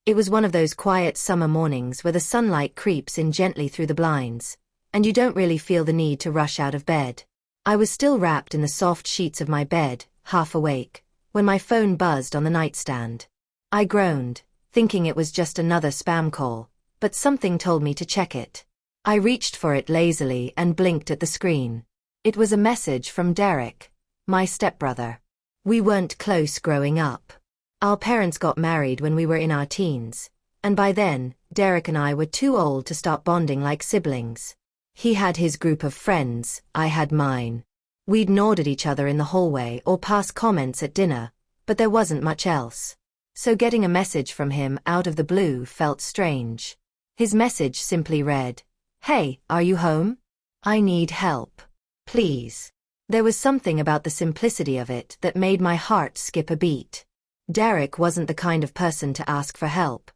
It was one of those quiet summer mornings where the sunlight creeps in gently through the blinds, and you don't really feel the need to rush out of bed. I was still wrapped in the soft sheets of my bed, half awake, when my phone buzzed on the nightstand. I groaned, thinking it was just another spam call, but something told me to check it. I reached for it lazily and blinked at the screen. It was a message from Derek, my stepbrother. We weren't close growing up. Our parents got married when we were in our teens, and by then, Derek and I were too old to start bonding like siblings. He had his group of friends, I had mine. We'd nod at each other in the hallway or pass comments at dinner, but there wasn't much else. So getting a message from him out of the blue felt strange. His message simply read, "Hey, are you home? I need help. Please." There was something about the simplicity of it that made my heart skip a beat. Derek wasn't the kind of person to ask for help.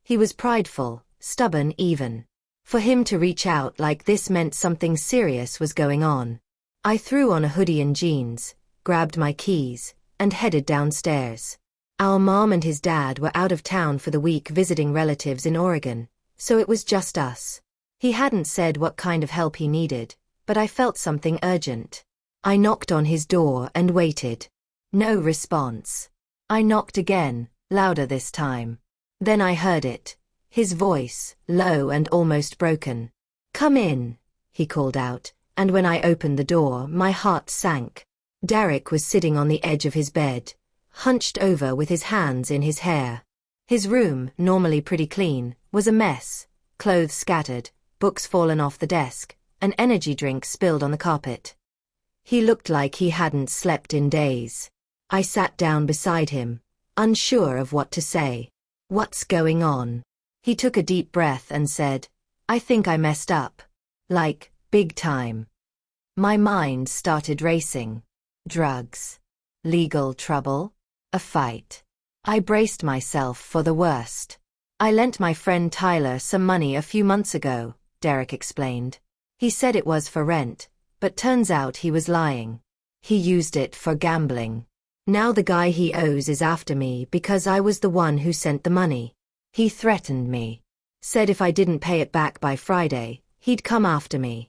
He was prideful, stubborn even. For him to reach out like this meant something serious was going on. I threw on a hoodie and jeans, grabbed my keys, and headed downstairs. Our mom and his dad were out of town for the week visiting relatives in Oregon, so it was just us. He hadn't said what kind of help he needed, but I felt something urgent. I knocked on his door and waited. No response. I knocked again, louder this time. Then I heard it. His voice, low and almost broken. "Come in," he called out, and when I opened the door, my heart sank. Derek was sitting on the edge of his bed, hunched over with his hands in his hair. His room, normally pretty clean, was a mess, clothes scattered, books fallen off the desk, an energy drink spilled on the carpet. He looked like he hadn't slept in days. I sat down beside him, unsure of what to say. "What's going on?" He took a deep breath and said, "I think I messed up. Like, big time." My mind started racing. Drugs. Legal trouble. A fight. I braced myself for the worst. "I lent my friend Tyler some money a few months ago," Derek explained. "He said it was for rent, but turns out he was lying. He used it for gambling. Now the guy he owes is after me because I was the one who sent the money. He threatened me. Said if I didn't pay it back by Friday, he'd come after me."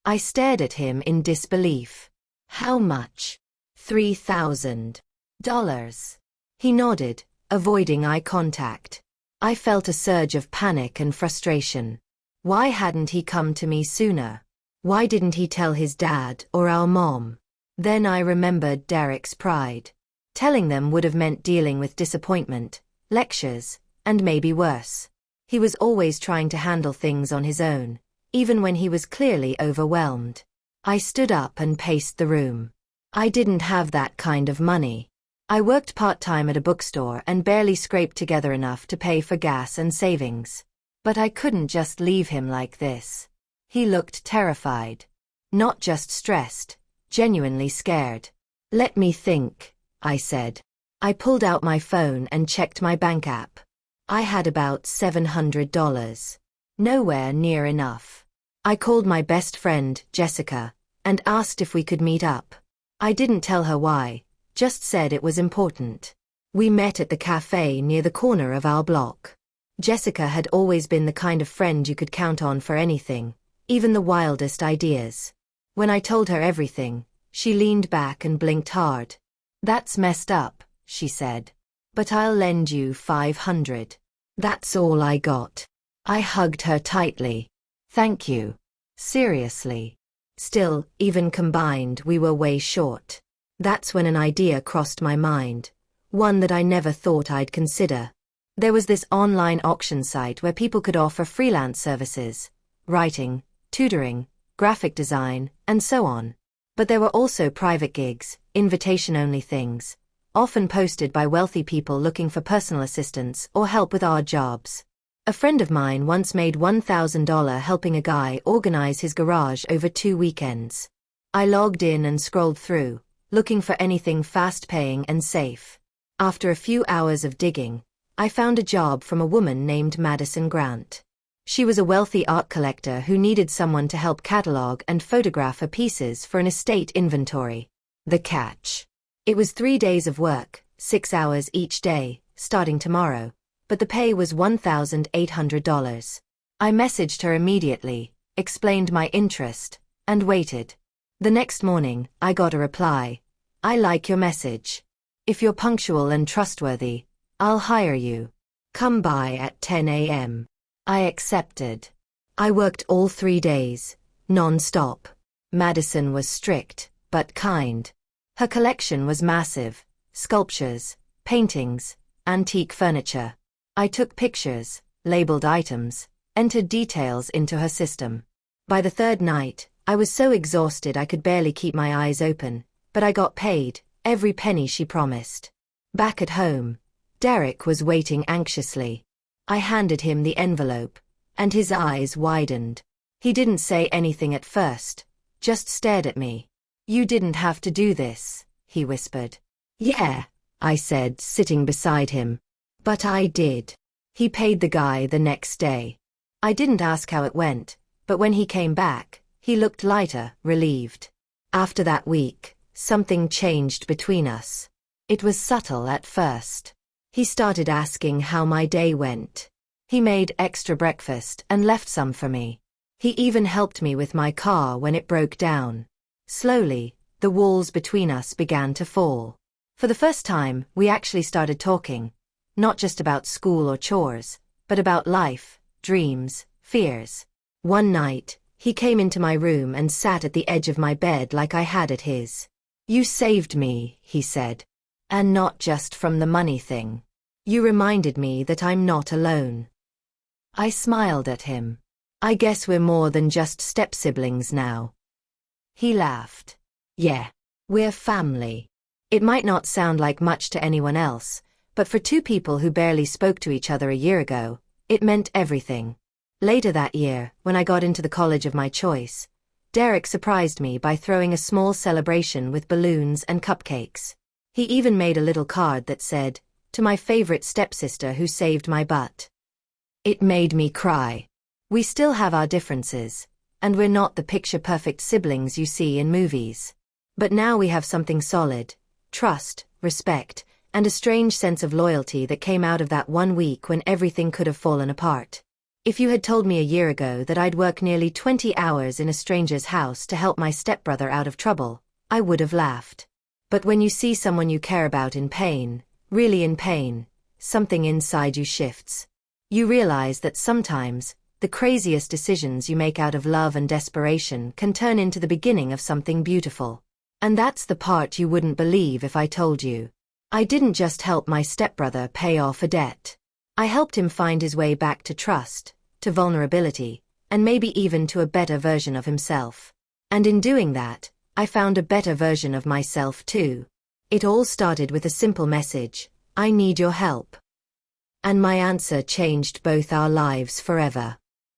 I stared at him in disbelief. "How much?" $3,000. He nodded, avoiding eye contact. I felt a surge of panic and frustration. Why hadn't he come to me sooner? Why didn't he tell his dad or our mom? Then I remembered Derek's pride. Telling them would have meant dealing with disappointment, lectures, and maybe worse. He was always trying to handle things on his own, even when he was clearly overwhelmed. I stood up and paced the room. I didn't have that kind of money. I worked part-time at a bookstore and barely scraped together enough to pay for gas and savings. But I couldn't just leave him like this. He looked terrified. Not just stressed, genuinely scared. "Let me think," I said. I pulled out my phone and checked my bank app. I had about $700. Nowhere near enough. I called my best friend, Jessica, and asked if we could meet up. I didn't tell her why, just said it was important. We met at the cafe near the corner of our block. Jessica had always been the kind of friend you could count on for anything, even the wildest ideas. When I told her everything, she leaned back and blinked hard. "That's messed up," she said. "But I'll lend you $500. That's all I got." I hugged her tightly. "Thank you." Seriously. Still, even combined, we were way short. That's when an idea crossed my mind, one that I never thought I'd consider. There was this online auction site where people could offer freelance services, writing, tutoring, graphic design, and so on. But there were also private gigs, invitation-only things, often posted by wealthy people looking for personal assistance or help with odd jobs. A friend of mine once made $1,000 helping a guy organize his garage over 2 weekends. I logged in and scrolled through, looking for anything fast-paying and safe. After a few hours of digging, I found a job from a woman named Madison Grant. She was a wealthy art collector who needed someone to help catalog and photograph her pieces for an estate inventory. The catch. It was 3 days of work, 6 hours each day, starting tomorrow, but the pay was $1,800. I messaged her immediately, explained my interest, and waited. The next morning, I got a reply. I like your message. If you're punctual and trustworthy, I'll hire you. Come by at 10 a.m. I accepted. I worked all 3 days, non-stop. Madison was strict, but kind. Her collection was massive: sculptures, paintings, antique furniture. I took pictures, labeled items, entered details into her system. By the third night, I was so exhausted I could barely keep my eyes open, but I got paid, every penny she promised. Back at home, Derek was waiting anxiously. I handed him the envelope, and his eyes widened. He didn't say anything at first, just stared at me. "You didn't have to do this," he whispered. "Yeah," I said, sitting beside him. "But I did." He paid the guy the next day. I didn't ask how it went, but when he came back, he looked lighter, relieved. After that week, something changed between us. It was subtle at first. He started asking how my day went. He made extra breakfast and left some for me. He even helped me with my car when it broke down. Slowly, the walls between us began to fall. For the first time, we actually started talking. Not just about school or chores, but about life, dreams, fears. One night, he came into my room and sat at the edge of my bed like I had at his. "You saved me," he said. "And not just from the money thing. You reminded me that I'm not alone." I smiled at him. "I guess we're more than just step-siblings now." He laughed. "Yeah, we're family." It might not sound like much to anyone else, but for two people who barely spoke to each other a year ago, it meant everything. Later that year, when I got into the college of my choice, Derek surprised me by throwing a small celebration with balloons and cupcakes. He even made a little card that said, "To my favorite stepsister who saved my butt." It made me cry. We still have our differences, and we're not the picture-perfect siblings you see in movies. But now we have something solid: trust, respect, and a strange sense of loyalty that came out of that one week when everything could have fallen apart. If you had told me a year ago that I'd work nearly 20 hours in a stranger's house to help my stepbrother out of trouble, I would have laughed. But when you see someone you care about in pain, really in pain, something inside you shifts. You realize that sometimes, the craziest decisions you make out of love and desperation can turn into the beginning of something beautiful. And that's the part you wouldn't believe if I told you. I didn't just help my stepbrother pay off a debt. I helped him find his way back to trust, to vulnerability, and maybe even to a better version of himself. And in doing that, I found a better version of myself too. It all started with a simple message: "I need your help." And my answer changed both our lives forever.